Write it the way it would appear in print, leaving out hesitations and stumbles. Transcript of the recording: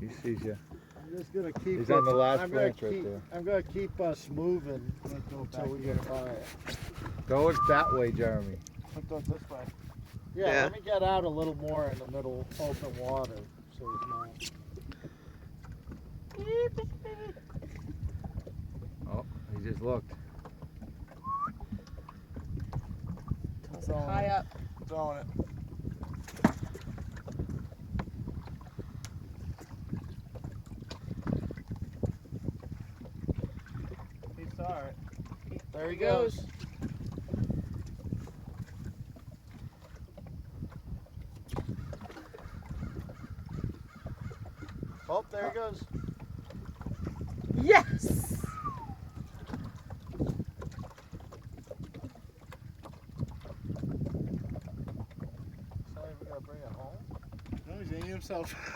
He sees you. I'm just gonna keep. He's on the last I'm branch gonna right keep, there. I'm gonna keep us moving until we get by it. Go that way, Jeremy. It goes this way. Yeah, let me get out a little more in the middle open water so he's not. Oh, he just looked. High up. Throwing it. He saw it. There he goes. Oh, there he goes. Yes! Is that even gonna bring it home? No, he's aiming himself.